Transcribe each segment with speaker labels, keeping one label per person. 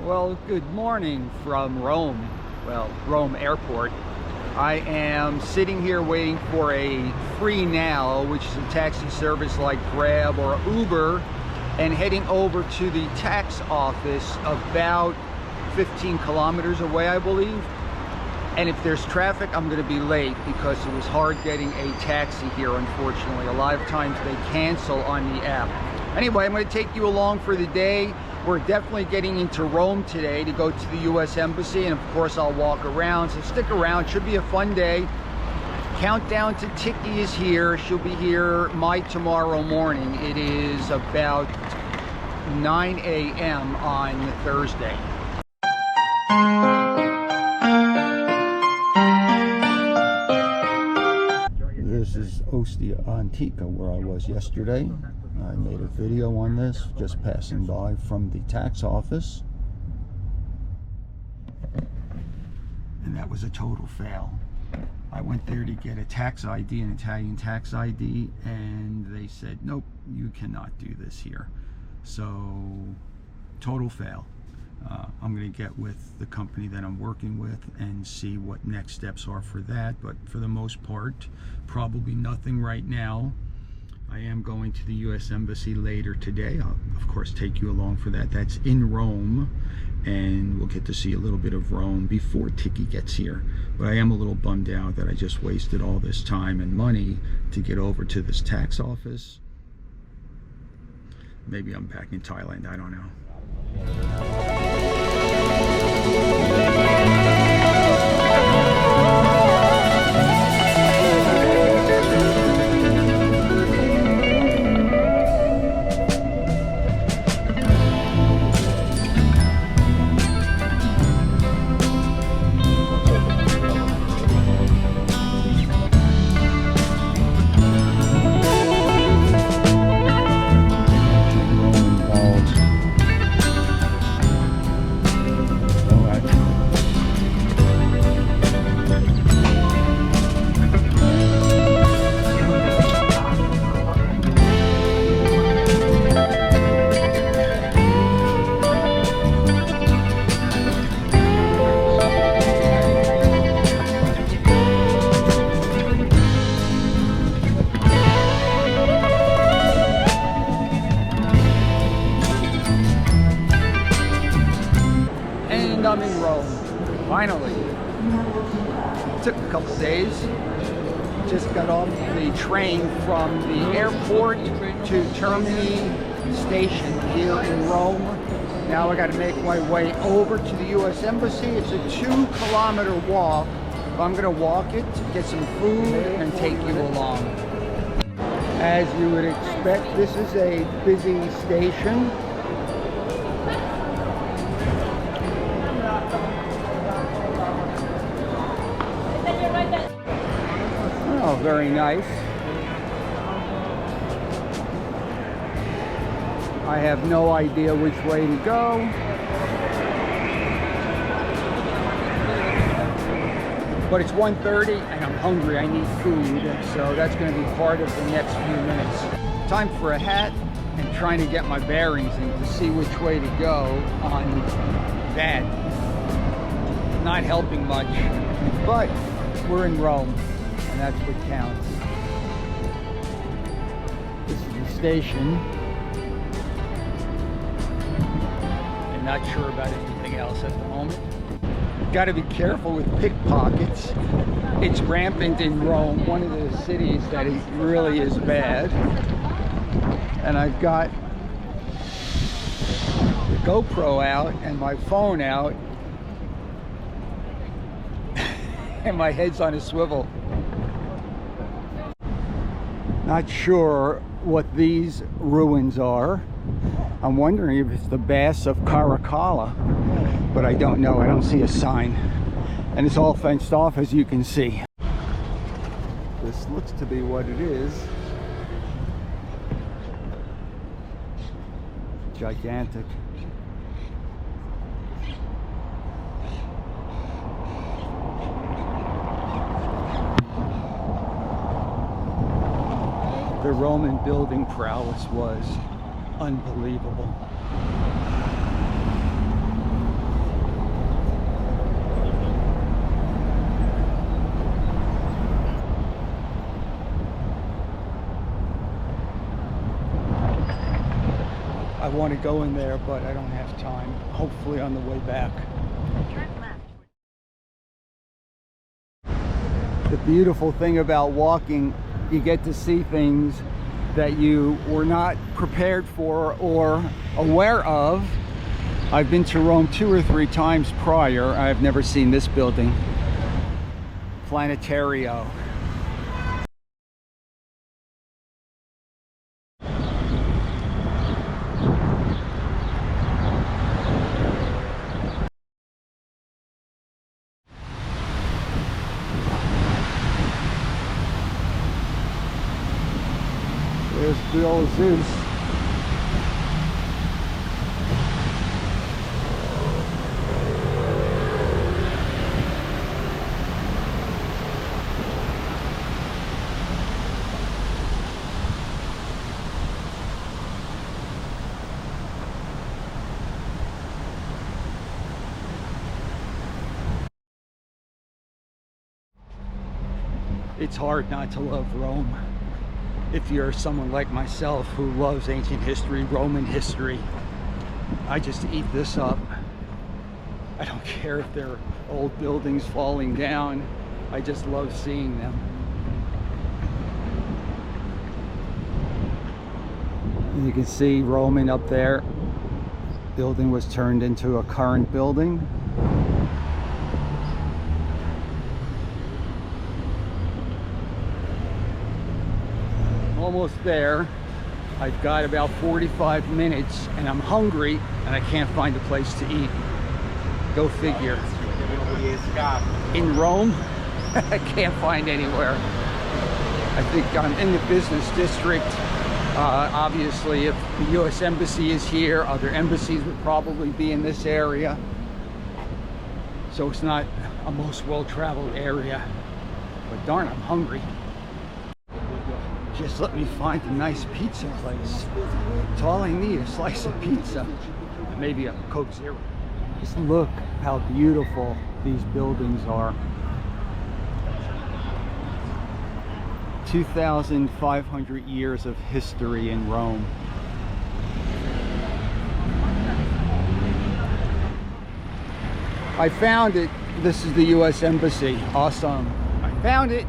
Speaker 1: Well, good morning from Rome. Well, Rome Airport. I am sitting here waiting for a Free Now, which is a taxi service like Grab or Uber, and heading over to the tax office about 15 kilometers away, I believe. And if there's traffic, I'm going to be late because it was hard getting a taxi here, unfortunately. A lot of times they cancel on the app. Anyway, I'm going to take you along for the day. We're definitely getting into Rome today to go to the U.S. Embassy, and of course I'll walk around, so stick around. Should be a fun day. Countdown to Tikkie is here. She'll be here tomorrow morning. It is about 9 a.m. on Thursday. This is Ostia Antica, where I was yesterday. I made a video on this, just passing by from the tax office. And that was a total fail. I went there to get a tax ID, an Italian tax ID, and they said, nope, you cannot do this here. So, total fail. I'm going to get with the company that I'm working with and see what next steps are for that. But for the most part, probably nothing right now. I am going to the U.S. Embassy later today. I'll, of course, take you along for that. That's in Rome, and we'll get to see a little bit of Rome before Tikkie gets here. But I am a little bummed out that I just wasted all this time and money to get over to this tax office. Maybe I'm back in Thailand, I don't know. I'm in Rome, finally. It took a couple days. Just got off the train from the airport to Termini station here in Rome. Now I got to make my way over to the U.S. Embassy. It's a 2-kilometer walk. I'm going to walk it, get some food, and take you along. As you would expect, this is a busy station. Oh, very nice. I have no idea which way to go. But it's 1:30 and I'm hungry. I need food. So that's going to be part of the next few minutes. Time for a hat and trying to get my bearings and to see which way to go on that. Not helping much. But we're in Rome. And that's what counts. This is the station. I'm not sure about anything else at the moment. Got to be careful with pickpockets. It's rampant in Rome, one of the cities that really is bad. And I've got the GoPro out and my phone out. And my head's on a swivel. Not sure what these ruins are. I'm wondering if it's the Baths of Caracalla, but I don't know. I don't see a sign. And it's all fenced off, as you can see. This looks to be what it is. Gigantic. The Roman building prowess was unbelievable. want to go in there, but I don't have time. Hopefully on the way back. The beautiful thing about walking, you get to see things that you were not prepared for or aware of. I've been to Rome 2 or 3 times prior. I've never seen this building. Planetario. There's Bill Zeus. It's hard not to love Rome. If you're someone like myself who loves ancient history, Roman history, I just eat this up. I don't care if they're old buildings falling down. I just love seeing them. And you can see Roman up there. Building was turned into a current building. Almost there. I've got about 45 minutes and I'm hungry and I can't find a place to eat. Go figure. In Rome, I can't find anywhere. I think I'm in the business district. Obviously, if the U.S. Embassy is here, other embassies would probably be in this area. So it's not a most well-traveled area. But darn, I'm hungry. Just let me find a nice pizza place. That's all I need, a slice of pizza. And maybe a Coke Zero. Just look how beautiful these buildings are. 2,500 years of history in Rome. I found it. This is the U.S. Embassy. Awesome. I found it,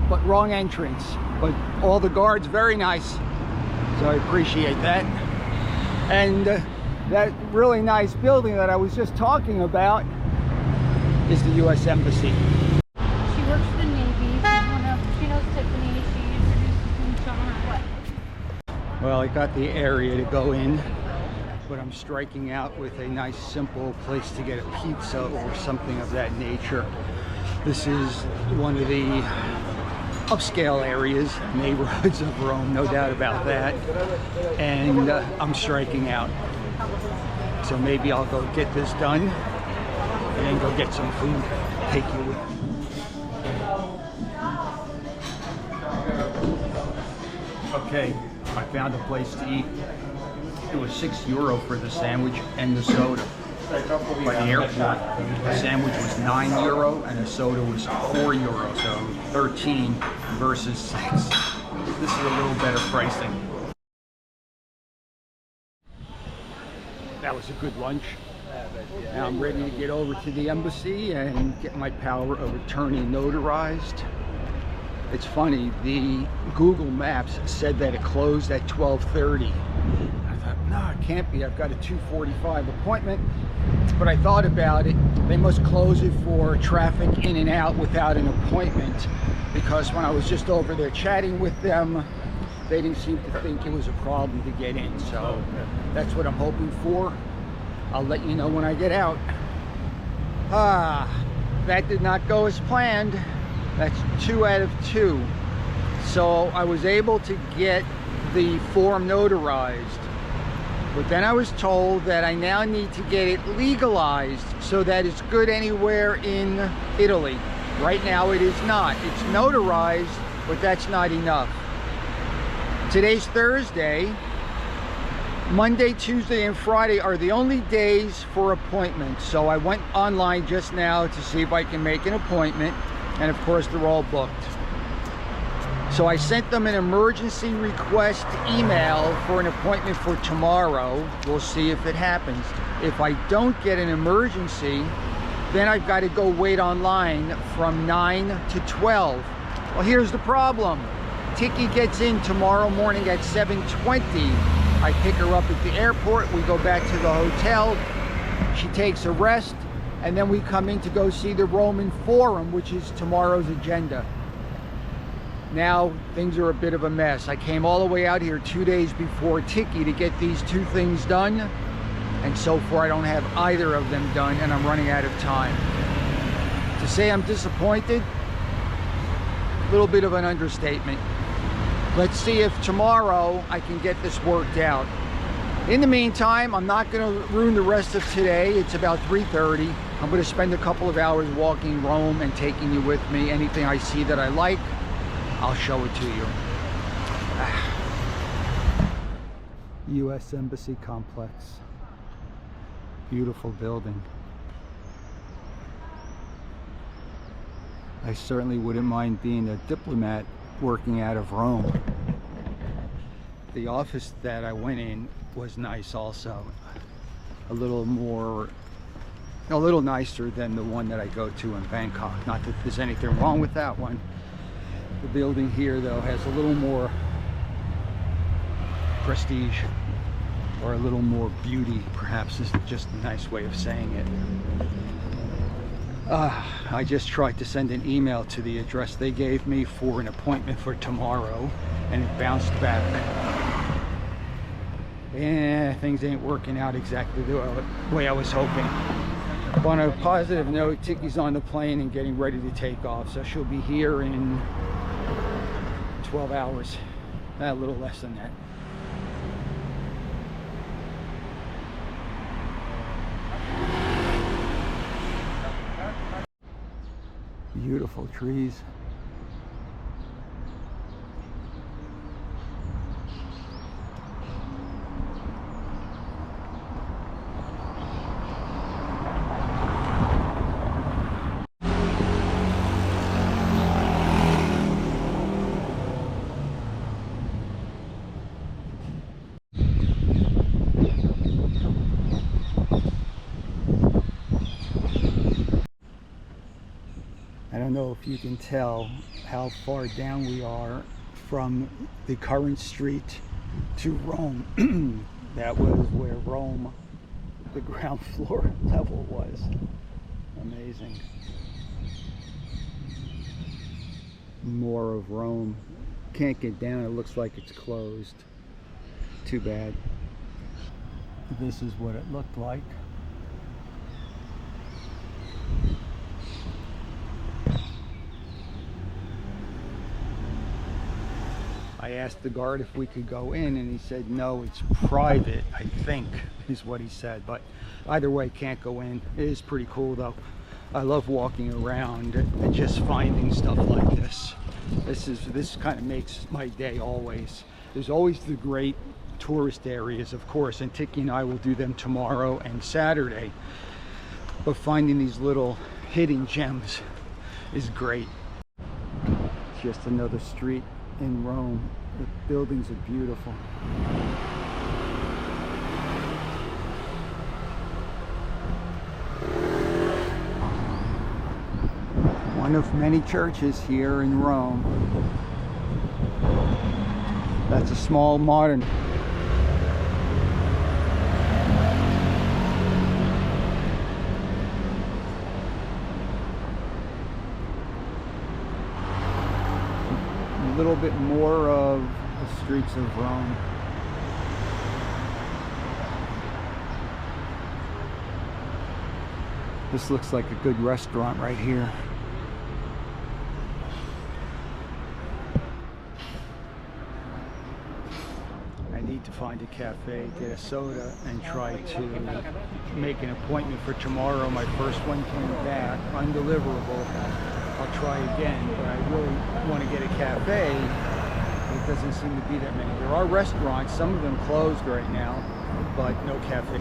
Speaker 1: but wrong entrance. But all the guards very nice, so I appreciate that. And that really nice building that I was just talking about is the U.S. Embassy.
Speaker 2: She works for the Navy. She knows Tiffany. She introduces me to her.
Speaker 1: Well, I got the area to go in, but I'm striking out with a nice simple place to get a pizza or something of that nature. This is one of the upscale areas, neighborhoods of Rome, no doubt about that. And I'm striking out. So maybe I'll go get this done and then go get some food. Take you with me. Okay, I found a place to eat. It was €6 for the sandwich and the soda. By the airport, the sandwich was €9 and the soda was €4, so 13 versus 6. This is a little better pricing. That was a good lunch. Now I'm ready to get over to the embassy and get my power of attorney notarized. It's funny, the Google Maps said that it closed at 12:30. I thought, no, it can't be. I've got a 2:45 appointment. But I thought about it. They must close it for traffic in and out without an appointment, because when I was just over there chatting with them, they didn't seem to think it was a problem to get in. So that's what I'm hoping for. I'll let you know when I get out. That did not go as planned. That's 2 out of 2. So I was able to get the form notarized, but then I was told that I now need to get it legalized so that it's good anywhere in Italy. Right now it is not. It's notarized, but that's not enough. Today's Thursday. Monday, Tuesday, and Friday are the only days for appointments. So I went online just now to see if I can make an appointment, and of course they're all booked. So I sent them an emergency request email for an appointment for tomorrow. We'll see if it happens. If I don't get an emergency, then I've got to go wait online from 9 to 12. Well, here's the problem. Tikkie gets in tomorrow morning at 7:20. I pick her up at the airport. We go back to the hotel. She takes a rest, and then we come in to go see the Roman Forum, which is tomorrow's agenda. Now things are a bit of a mess. I came all the way out here 2 days before Tikkie to get these two things done, and so far I don't have either of them done, and I'm running out of time. To say I'm disappointed, a little bit of an understatement. Let's see if tomorrow I can get this worked out. In the meantime, I'm not going to ruin the rest of today. It's about 3:30. I'm going to spend a couple of hours walking Rome and taking you with me. Anything I see that I like, I'll show it to you. U.S. Embassy Complex. Beautiful building. I certainly wouldn't mind being a diplomat working out of Rome. The office that I went in was nice also. A little nicer than the one that I go to in Bangkok. Not that there's anything wrong with that one. The building here though has a little more prestige, or a little more beauty, perhaps is just a nice way of saying it. I just tried to send an email to the address they gave me for an appointment for tomorrow, and it bounced back. Things ain't working out exactly the way I was hoping. On a positive note, Tikkie's on the plane and getting ready to take off, so she'll be here in 12 hours. A little less than that. Beautiful trees. I don't know if you can tell how far down we are from the current street to Rome. That was where Rome, the ground floor level was. Amazing. More of Rome. Can't get down, it looks like it's closed. Too bad. This is what it looked like. I asked the guard if we could go in, and he said no, it's private, I think is what he said, but either way, can't go in. It is pretty cool though. I love walking around and just finding stuff like this. This kind of makes my day always. There's always the great tourist areas, of course, and Tikkie and I will do them tomorrow and Saturday, but finding these little hidden gems is great. Just another street in Rome. The buildings are beautiful. One of many churches here in Rome. That's a small modern. A little bit more of the streets of Rome. This looks like a good restaurant right here. I need to find a cafe, get a soda, and try to make an appointment for tomorrow. My first one came back undeliverable. I'll try again, but I really want to get a cafe. It doesn't seem to be that many. There are restaurants, some of them closed right now, but no cafe.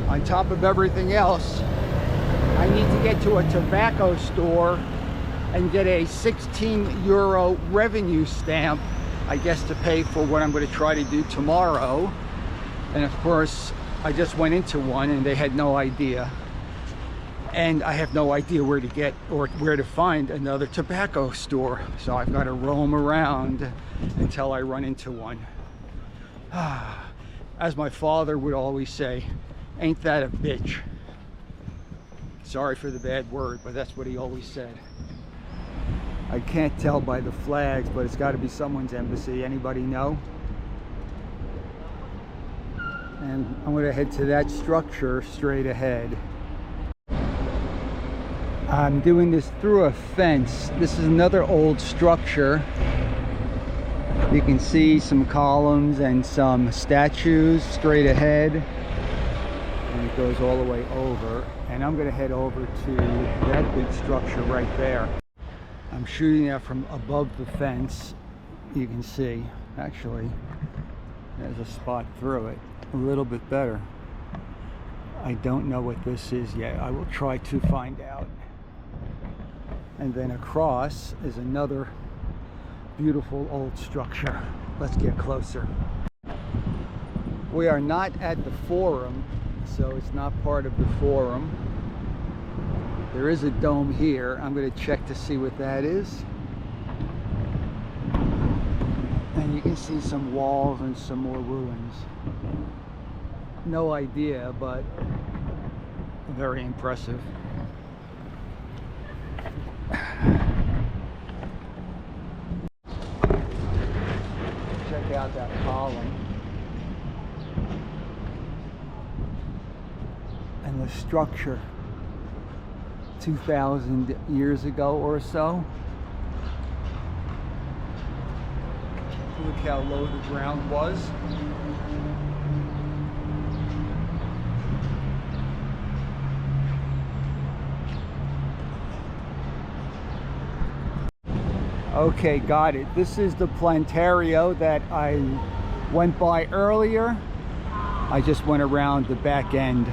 Speaker 1: On top of everything else, I need to get to a tobacco store and get a 16 euro revenue stamp, I guess, to pay for what I'm going to try to do tomorrow. And of course, I just went into one and they had no idea. And I have no idea where to get or where to find another tobacco store. So I've got to roam around until I run into one. As my father would always say, ain't that a bitch? Sorry for the bad word, but that's what he always said. I can't tell by the flags, but it's got to be someone's embassy. Anybody know? And I'm going to head to that structure straight ahead. I'm doing this through a fence. This is another old structure. You can see some columns and some statues straight ahead. And it goes all the way over. And I'm going to head over to that big structure right there. I'm shooting that from above the fence. You can see, actually, there's a spot through it. A little bit better. I don't know what this is yet. I will try to find out. And then across is another beautiful old structure. Let's get closer. We are not at the forum, so it's not part of the forum. There is a dome here. I'm going to check to see what that is. And you can see some walls and some more ruins. No idea, but very impressive. Check out that column. And the structure 2,000 years ago or so. Look how low the ground was. Okay, got it. This is the plantario that I went by earlier. I just went around the back end.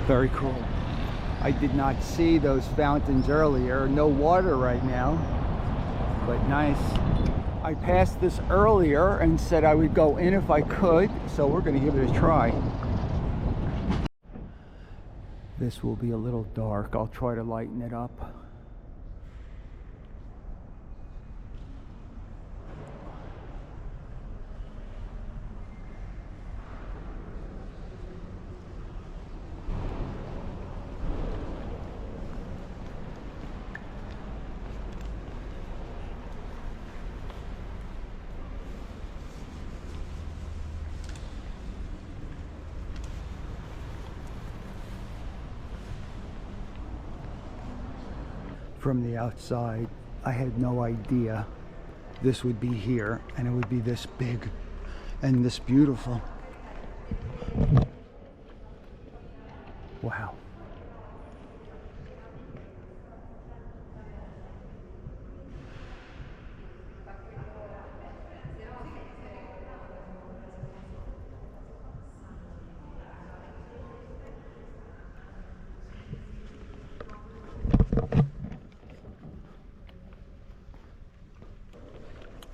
Speaker 1: Very cool. I did not see those fountains earlier. No water right now, but nice. I passed this earlier and said I would go in if I could, so we're going to give it a try. This will be a little dark. I'll try to lighten it up. From the outside, I had no idea this would be here and it would be this big and this beautiful. Wow.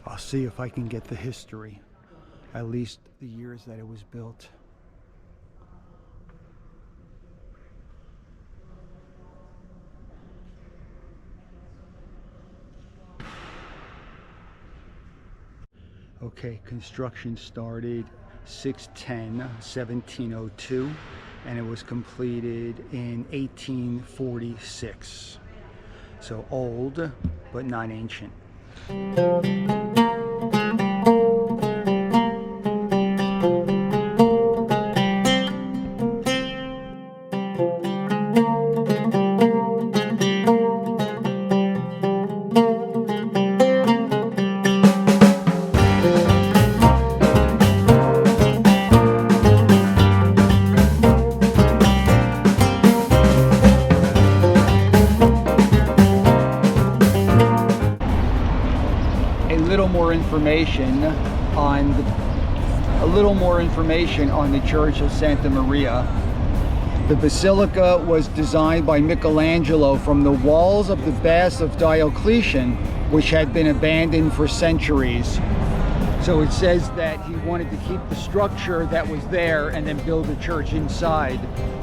Speaker 1: I'll see if I can get the history, at least the years that it was built. Okay, construction started 6/10/1702 and it was completed in 1846. So old, but not ancient. A little more information on the Church of Santa Maria. The basilica was designed by Michelangelo from the walls of the baths of Diocletian, which had been abandoned for centuries. So it says that he wanted to keep the structure that was there and then build a church inside.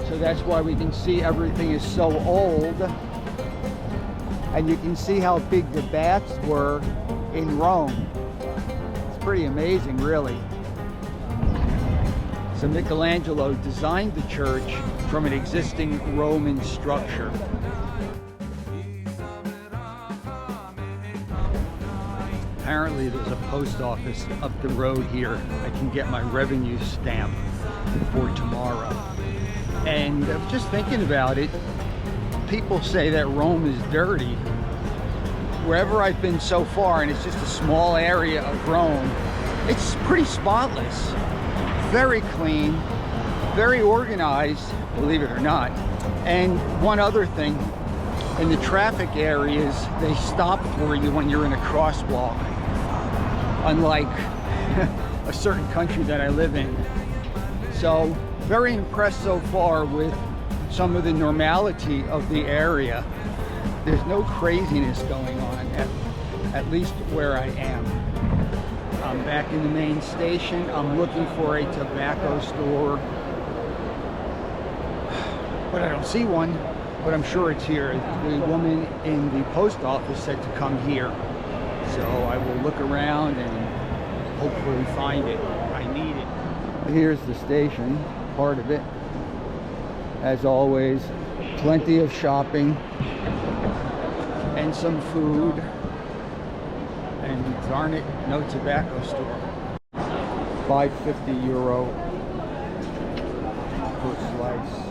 Speaker 1: So that's why we can see everything is so old. And you can see how big the baths were in Rome. It's pretty amazing, really. So Michelangelo designed the church from an existing Roman structure. Apparently there's a post office up the road here. I can get my revenue stamp for tomorrow. And just thinking about it, people say that Rome is dirty. Wherever I've been so far, and it's just a small area of Rome, it's pretty spotless, very clean, very organized, believe it or not. And one other thing, in the traffic areas, they stop for you when you're in a crosswalk, unlike a certain country that I live in. So very impressed so far with some of the normality of the area. There's no craziness going on, at least where I am. I'm back in the main station. I'm looking for a tobacco store, but I don't see one, but I'm sure it's here. The woman in the post office said to come here. So I will look around and hopefully find it. I need it. Here's the station, part of it. As always, plenty of shopping and some food. And darn it, no tobacco store. 550 euro per slice.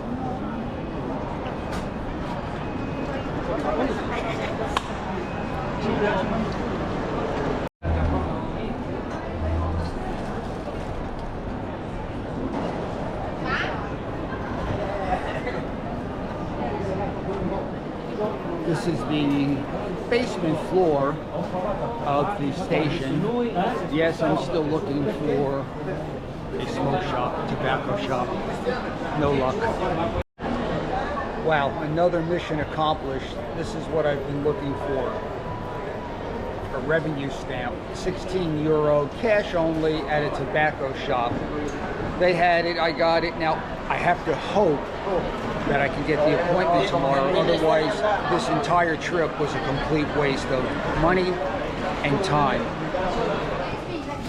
Speaker 1: This is the basement floor of the station. Yes, I'm still looking for a smoke shop, tobacco shop. No luck. Wow, another mission accomplished. This is what I've been looking for. A revenue stamp, 16 euro, cash only at a tobacco shop. They had it, I got it. Now, I have to hope that I can get the appointment tomorrow. Otherwise, this entire trip was a complete waste of money and time.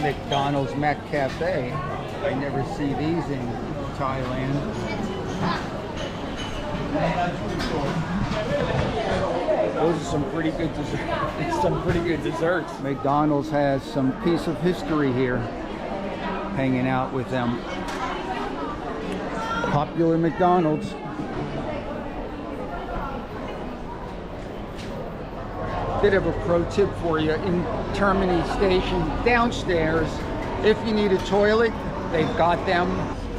Speaker 1: McDonald's Mac Cafe. I never see these in Thailand. Those are some pretty good desserts. McDonald's has some piece of history here, hanging out with them. Popular McDonald's. Bit of a pro tip for you in Termini Station downstairs. If you need a toilet, they've got them.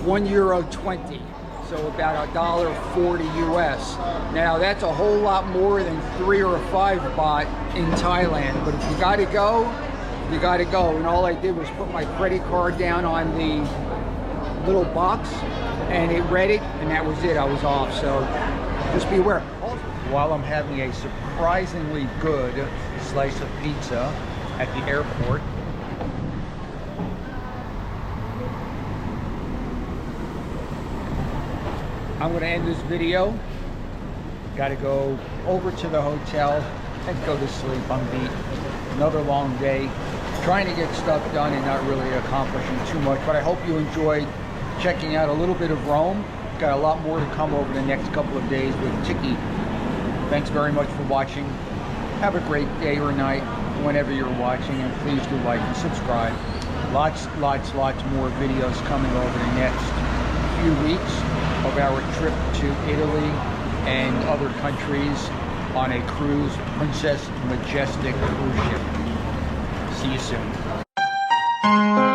Speaker 1: €1.20, so about $1.40 US. Now that's a whole lot more than 3 or 5 baht in Thailand. But if you got to go, you got to go. And all I did was put my credit card down on the little box, and it read it, and that was it. I was off. So just be aware. While I'm having a surprisingly good slice of pizza at the airport, I'm going to end this video. Got to go over to the hotel and go to sleep. I'm beat. Another long day, trying to get stuff done and not really accomplishing too much, but I hope you enjoyed checking out a little bit of Rome. Got a lot more to come over the next couple of days with Tikkie. Thanks very much for watching. Have a great day or night whenever you're watching, and please do like and subscribe. Lots more videos coming over the next few weeks of our trip to Italy and other countries on a cruise, Princess Majestic cruise ship. See you soon.